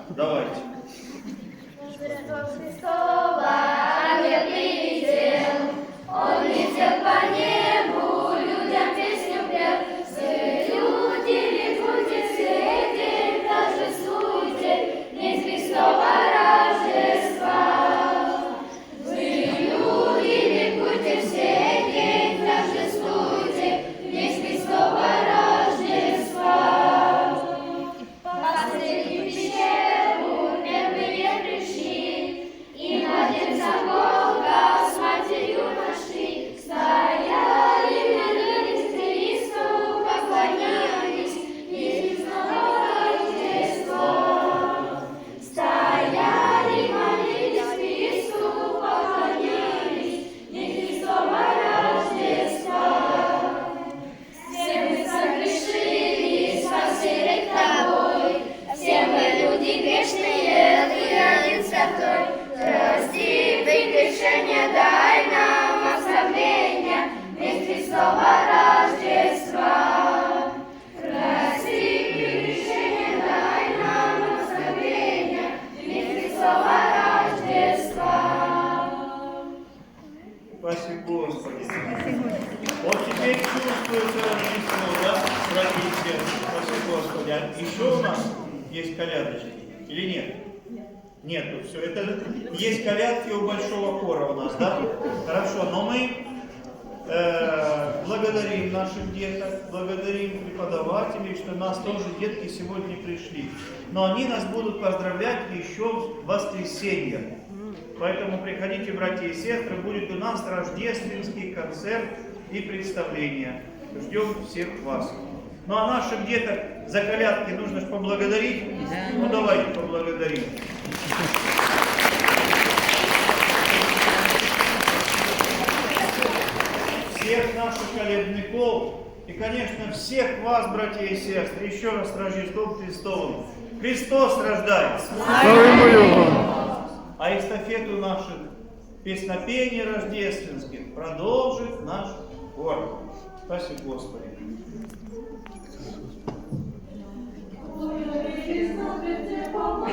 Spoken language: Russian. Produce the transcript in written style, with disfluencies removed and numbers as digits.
Давайте. Рождество Христово, ангел прилетел, он летел по небу, людям песню пел. Все люди, ликуйте, все день торжествуйте, день Христова Рождества. Вы, люди, ликуйте, все день торжествуйте, день Христова Рождества. Пастыри пещеру первые пришли, и младенца Бога с матерью нашли. Стояли, молились Христу, поклонялись, и снова Рождество. Стояли, молились Христу, поклонялись, и Христова Рождества. Все мы согрешили, спасибо тобой, все мы люди грешные, ты один святой. Прости, прегрешения, дай нам оставления, ведь Христова Рождества. Прости, прегрешения, дай нам оставления, ведь Христова Рождества. Спасибо, Господи. Вот теперь чувствуется Рождество, да, братья и сестры? Спасибо, Господи. А еще у нас есть колядочки или нет? Нету, все. Это есть колядки у большого хора у нас, да? Хорошо, но мы благодарим наших деток, благодарим преподавателей, что у нас тоже детки сегодня пришли. Но они нас будут поздравлять еще в воскресенье. Поэтому приходите, братья и сестры, будет у нас рождественский концерт и представление. Ждем всех вас. Ну а наших деток за колядки нужно же поблагодарить. Ну давайте поблагодарим. Всех наших колядников и, конечно, всех вас, братья и сестры, еще раз с Рождеством Христовым. Христос рождается! А эстафету наших песнопений рождественских продолжит наш хор. Спасибо, Господи.